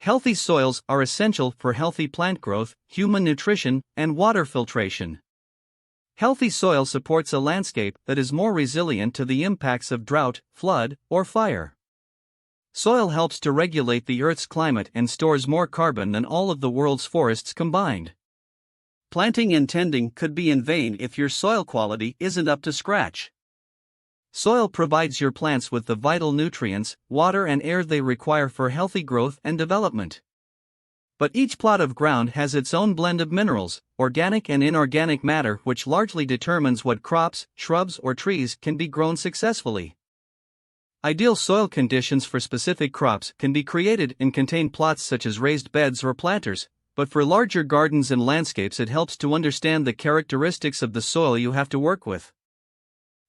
Healthy soils are essential for healthy plant growth, human nutrition, and water filtration. Healthy soil supports a landscape that is more resilient to the impacts of drought, flood, or fire. Soil helps to regulate the Earth's climate and stores more carbon than all of the world's forests combined. Planting and tending could be in vain if your soil quality isn't up to scratch. Soil provides your plants with the vital nutrients, water and air they require for healthy growth and development. But each plot of ground has its own blend of minerals, organic and inorganic matter, which largely determines what crops, shrubs or trees can be grown successfully. Ideal soil conditions for specific crops can be created in contained plots such as raised beds or planters, but for larger gardens and landscapes it helps to understand the characteristics of the soil you have to work with.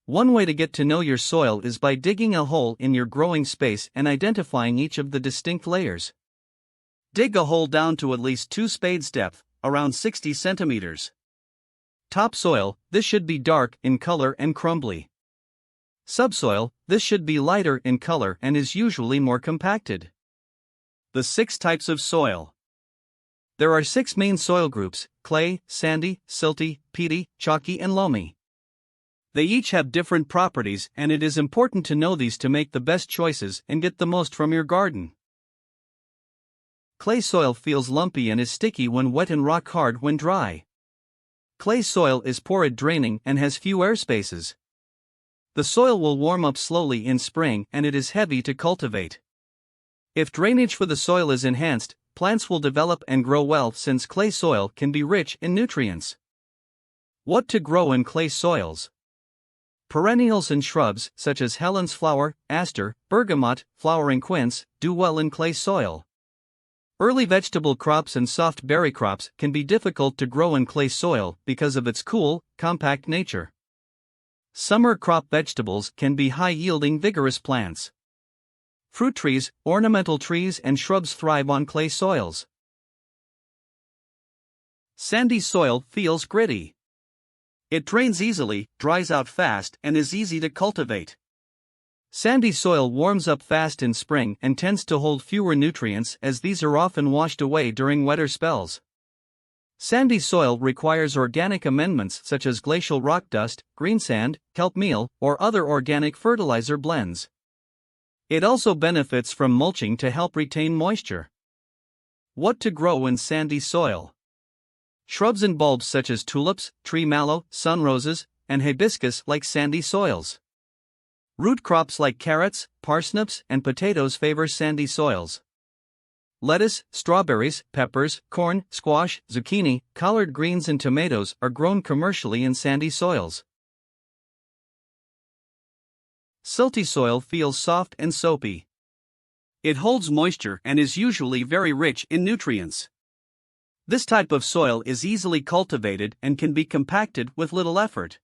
One way to get to know your soil is by digging a hole in your growing space and identifying each of the distinct layers. Dig a hole down to at least 2 spades depth, around 60 centimeters. Topsoil, this should be dark in color and crumbly. Subsoil, this should be lighter in color and is usually more compacted. The 6 types of soil. There are 6 main soil groups: clay, sandy, silty, peaty, chalky and loamy. They each have different properties, and it is important to know these to make the best choices and get the most from your garden. Clay soil feels lumpy and is sticky when wet and rock hard when dry. Clay soil is poor at draining and has few air spaces. The soil will warm up slowly in spring and it is heavy to cultivate. If drainage for the soil is enhanced, plants will develop and grow well since clay soil can be rich in nutrients. What to grow in clay soils? Perennials and shrubs such as Helen's flower, aster, bergamot, flowering quince do well in clay soil. Early vegetable crops and soft berry crops can be difficult to grow in clay soil because of its cool, compact nature. Summer crop vegetables can be high-yielding, vigorous plants. Fruit trees, ornamental trees and shrubs thrive on clay soils. Sandy soil feels gritty. It drains easily, dries out fast, and is easy to cultivate. Sandy soil warms up fast in spring and tends to hold fewer nutrients as these are often washed away during wetter spells. Sandy soil requires organic amendments such as glacial rock dust, green sand, kelp meal, or other organic fertilizer blends. It also benefits from mulching to help retain moisture. What to grow in sandy soil? Shrubs and bulbs such as tulips, tree mallow, sunroses, and hibiscus like sandy soils. Root crops like carrots, parsnips, and potatoes favor sandy soils. Lettuce, strawberries, peppers, corn, squash, zucchini, collard greens and tomatoes are grown commercially in sandy soils. Silty soil feels soft and soapy. It holds moisture and is usually very rich in nutrients. This type of soil is easily cultivated and can be compacted with little effort.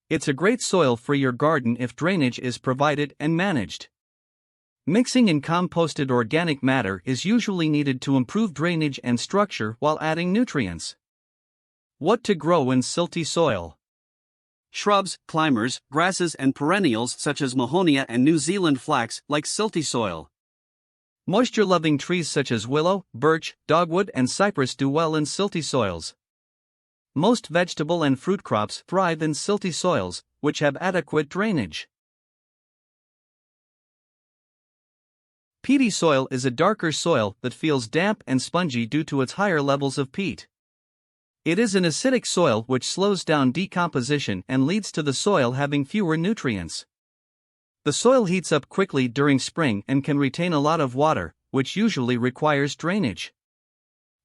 It's a great soil for your garden if drainage is provided and managed. Mixing in composted organic matter is usually needed to improve drainage and structure while adding nutrients. What to grow in silty soil? Shrubs, climbers, grasses and perennials such as Mahonia and New Zealand flax like silty soil. Moisture-loving trees such as willow, birch, dogwood and cypress do well in silty soils. Most vegetable and fruit crops thrive in silty soils, which have adequate drainage. Peaty soil is a darker soil that feels damp and spongy due to its higher levels of peat. It is an acidic soil which slows down decomposition and leads to the soil having fewer nutrients. The soil heats up quickly during spring and can retain a lot of water, which usually requires drainage.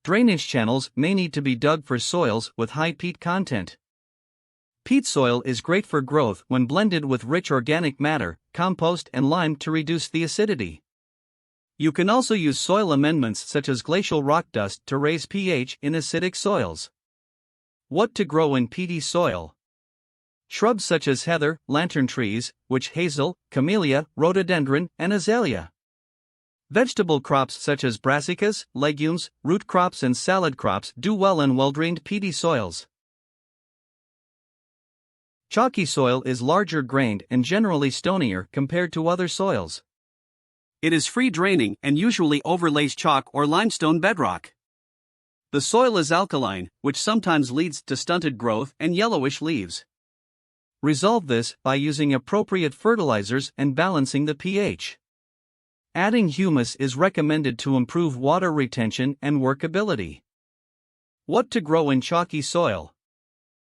Drainage channels may need to be dug for soils with high peat content. Peat soil is great for growth when blended with rich organic matter, compost and lime to reduce the acidity. You can also use soil amendments such as glacial rock dust to raise pH in acidic soils. What to grow in peaty soil? Shrubs such as heather, lantern trees, witch hazel, camellia, rhododendron, and azalea. Vegetable crops such as brassicas, legumes, root crops, and salad crops do well in well-drained peaty soils. Chalky soil is larger grained and generally stonier compared to other soils. It is free-draining and usually overlays chalk or limestone bedrock. The soil is alkaline, which sometimes leads to stunted growth and yellowish leaves. Resolve this by using appropriate fertilizers and balancing the pH. Adding humus is recommended to improve water retention and workability. What to grow in chalky soil?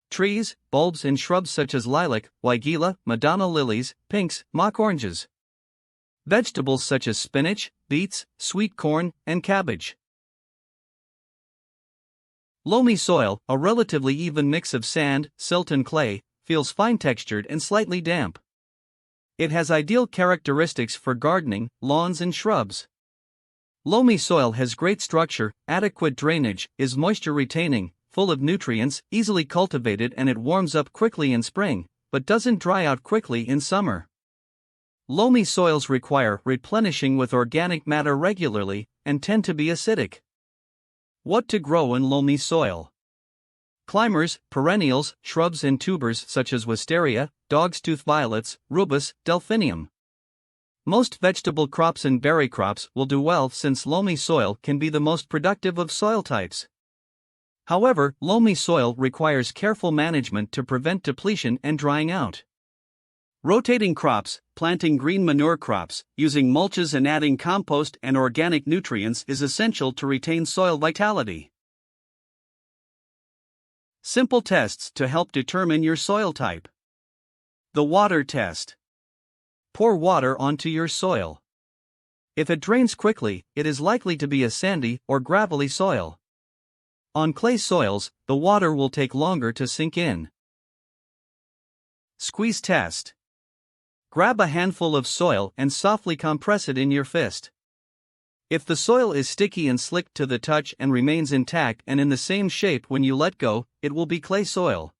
Trees, bulbs, and shrubs such as lilac, weigela, Madonna lilies, pinks, mock oranges. Vegetables such as spinach, beets, sweet corn, and cabbage. Loamy soil, a relatively even mix of sand, silt, and clay, feels fine-textured and slightly damp. It has ideal characteristics for gardening, lawns, and shrubs. Loamy soil has great structure, adequate drainage, is moisture-retaining, full of nutrients, easily cultivated, and it warms up quickly in spring, but doesn't dry out quickly in summer. Loamy soils require replenishing with organic matter regularly and tend to be acidic. What to grow in loamy soil? Climbers, perennials, shrubs, and tubers such as wisteria, dog's tooth violets, rubus, delphinium. Most vegetable crops and berry crops will do well since loamy soil can be the most productive of soil types. However, loamy soil requires careful management to prevent depletion and drying out. Rotating crops, planting green manure crops, using mulches, and adding compost and organic nutrients is essential to retain soil vitality. Simple tests to help determine your soil type. The water test. Pour water onto your soil. If it drains quickly, it is likely to be a sandy or gravelly soil. On clay soils, the water will take longer to sink in. Squeeze test. Grab a handful of soil and softly compress it in your fist. If the soil is sticky and slick to the touch and remains intact and in the same shape when you let go, it will be clay soil.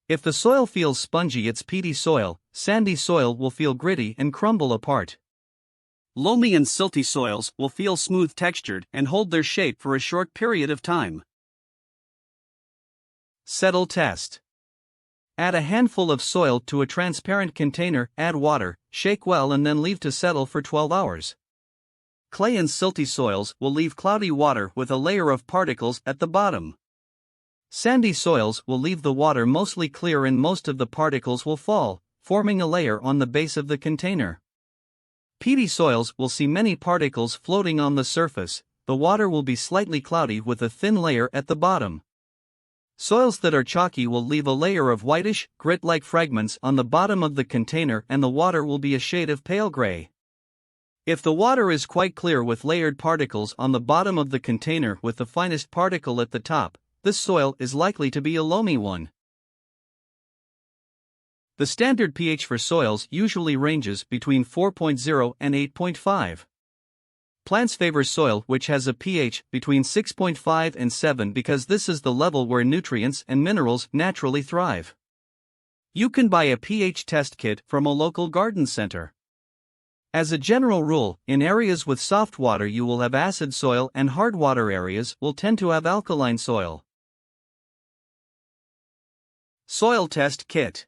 If the soil feels spongy, it's peaty soil. Sandy soil will feel gritty and crumble apart. Loamy and silty soils will feel smooth textured and hold their shape for a short period of time. Settle test. Add a handful of soil to a transparent container, add water, shake well, and then leave to settle for 12 hours. Clay and silty soils will leave cloudy water with a layer of particles at the bottom. Sandy soils will leave the water mostly clear and most of the particles will fall, forming a layer on the base of the container. Peaty soils will see many particles floating on the surface. The water will be slightly cloudy with a thin layer at the bottom. Soils that are chalky will leave a layer of whitish, grit-like fragments on the bottom of the container and the water will be a shade of pale gray. If the water is quite clear with layered particles on the bottom of the container with the finest particle at the top, this soil is likely to be a loamy one. The standard pH for soils usually ranges between 4.0 and 8.5. Plants favor soil which has a pH between 6.5 and 7 because this is the level where nutrients and minerals naturally thrive. You can buy a pH test kit from a local garden center. As a general rule, in areas with soft water you will have acid soil and hard water areas will tend to have alkaline soil. Soil test kit.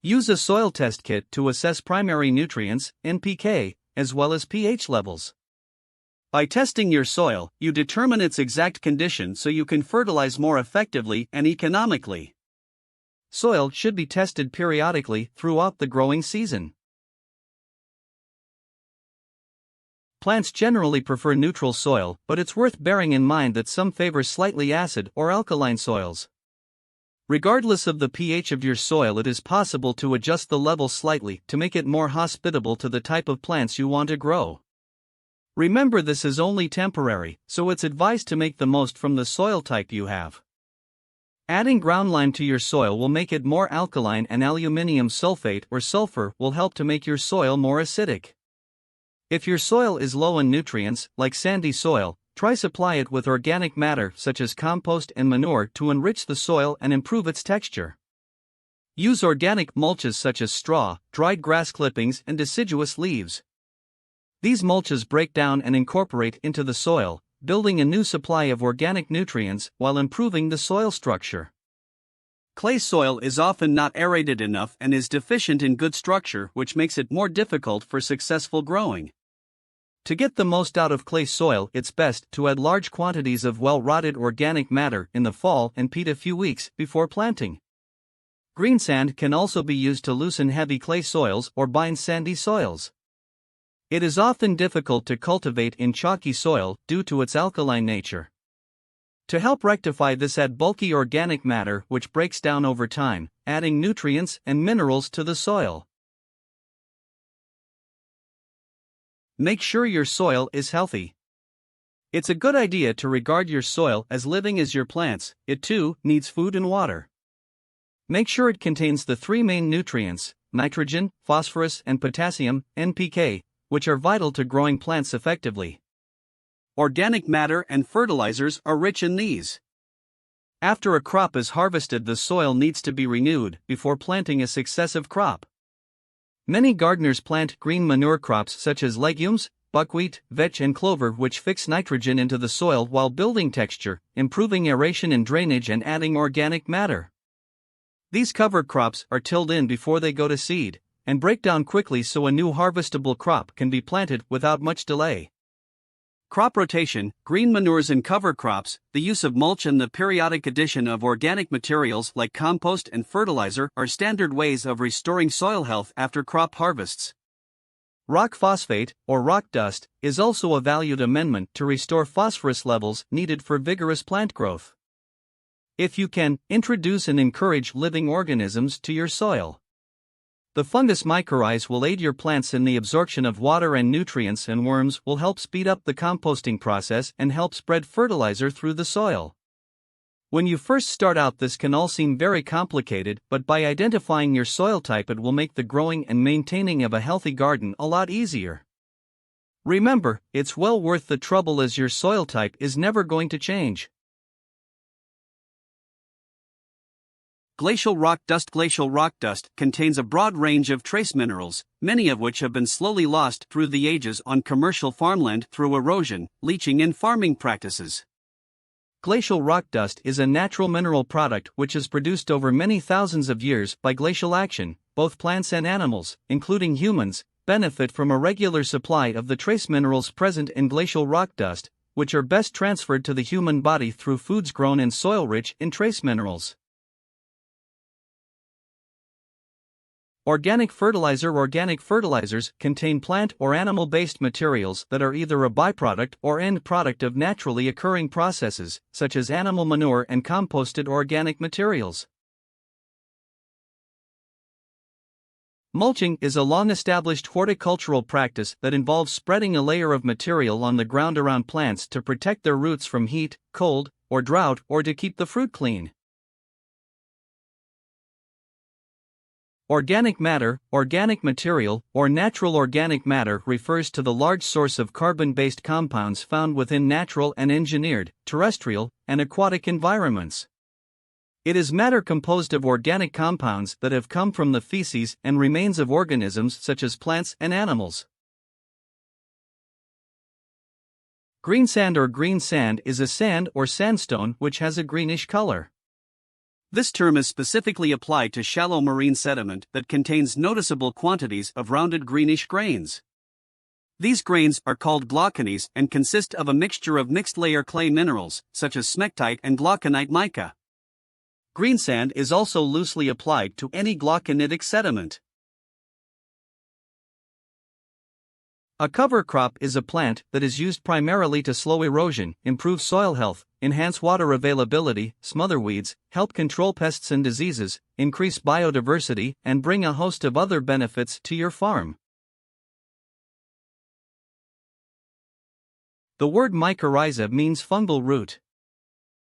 Use a soil test kit to assess primary nutrients, NPK, as well as pH levels. By testing your soil, you determine its exact condition so you can fertilize more effectively and economically. Soil should be tested periodically throughout the growing season. Plants generally prefer neutral soil, but it's worth bearing in mind that some favor slightly acid or alkaline soils. Regardless of the pH of your soil, it is possible to adjust the level slightly to make it more hospitable to the type of plants you want to grow. Remember, this is only temporary, so it's advised to make the most from the soil type you have. Adding ground lime to your soil will make it more alkaline, and aluminium sulfate or sulfur will help to make your soil more acidic. If your soil is low in nutrients, like sandy soil, try supply it with organic matter such as compost and manure to enrich the soil and improve its texture. Use organic mulches such as straw, dried grass clippings, and deciduous leaves. These mulches break down and incorporate into the soil, building a new supply of organic nutrients while improving the soil structure. Clay soil is often not aerated enough and is deficient in good structure, which makes it more difficult for successful growing. To get the most out of clay soil, it's best to add large quantities of well-rotted organic matter in the fall and peat a few weeks before planting. Green sand can also be used to loosen heavy clay soils or bind sandy soils. It is often difficult to cultivate in chalky soil due to its alkaline nature. To help rectify this, add bulky organic matter which breaks down over time, adding nutrients and minerals to the soil. Make sure your soil is healthy. It's a good idea to regard your soil as living as your plants. It too needs food and water. Make sure it contains the three main nutrients, nitrogen, phosphorus, and potassium, NPK, which are vital to growing plants effectively. Organic matter and fertilizers are rich in these. After a crop is harvested, the soil needs to be renewed before planting a successive crop. Many gardeners plant green manure crops such as legumes, buckwheat, vetch, and clover, which fix nitrogen into the soil while building texture, improving aeration and drainage, and adding organic matter. These cover crops are tilled in before they go to seed, and break down quickly so a new harvestable crop can be planted without much delay. Crop rotation, green manures and cover crops, the use of mulch, and the periodic addition of organic materials like compost and fertilizer are standard ways of restoring soil health after crop harvests. Rock phosphate, or rock dust, is also a valued amendment to restore phosphorus levels needed for vigorous plant growth. If you can, introduce and encourage living organisms to your soil. The fungus mycorrhizae will aid your plants in the absorption of water and nutrients, and worms will help speed up the composting process and help spread fertilizer through the soil. When you first start out, this can all seem very complicated, but by identifying your soil type, it will make the growing and maintaining of a healthy garden a lot easier. Remember, it's well worth the trouble, as your soil type is never going to change. Glacial rock dust. Glacial rock dust contains a broad range of trace minerals, many of which have been slowly lost through the ages on commercial farmland through erosion, leaching, and farming practices. Glacial rock dust is a natural mineral product which is produced over many thousands of years by glacial action. Both plants and animals, including humans, benefit from a regular supply of the trace minerals present in glacial rock dust, which are best transferred to the human body through foods grown in soil rich in trace minerals. Organic fertilizer. Organic fertilizers contain plant or animal-based materials that are either a byproduct or end product of naturally occurring processes, such as animal manure and composted organic materials. Mulching is a long-established horticultural practice that involves spreading a layer of material on the ground around plants to protect their roots from heat, cold, or drought, or to keep the fruit clean. Organic matter, organic material, or natural organic matter refers to the large source of carbon-based compounds found within natural and engineered, terrestrial, and aquatic environments. It is matter composed of organic compounds that have come from the feces and remains of organisms such as plants and animals. Greensand or green sand is a sand or sandstone which has a greenish color. This term is specifically applied to shallow marine sediment that contains noticeable quantities of rounded greenish grains. These grains are called glauconies and consist of a mixture of mixed-layer clay minerals, such as smectite and glauconite mica. Greensand is also loosely applied to any glauconitic sediment. A cover crop is a plant that is used primarily to slow erosion, improve soil health, enhance water availability, smother weeds, help control pests and diseases, increase biodiversity, and bring a host of other benefits to your farm. The word mycorrhiza means fungal root.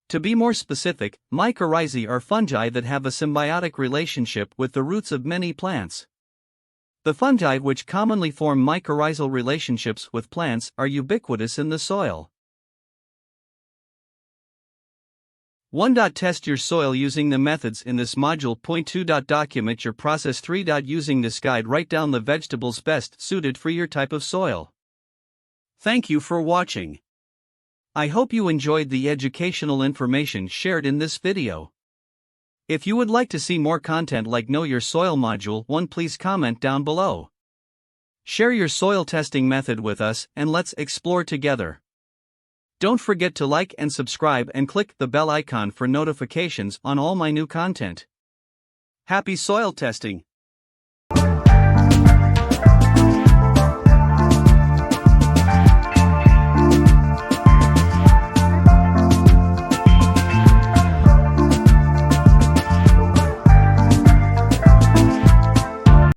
To be more specific, mycorrhizae are fungi that have a symbiotic relationship with the roots of many plants. The fungi which commonly form mycorrhizal relationships with plants are ubiquitous in the soil. 1. Test your soil using the methods in this module. 2. Document your process. 3. Using this guide, write down the vegetables best suited for your type of soil. Thank you for watching. I hope you enjoyed the educational information shared in this video. If you would like to see more content like Know Your Soil Module 1, please comment down below. Share your soil testing method with us and let's explore together. Don't forget to like and subscribe and click the bell icon for notifications on all my new content. Happy soil testing!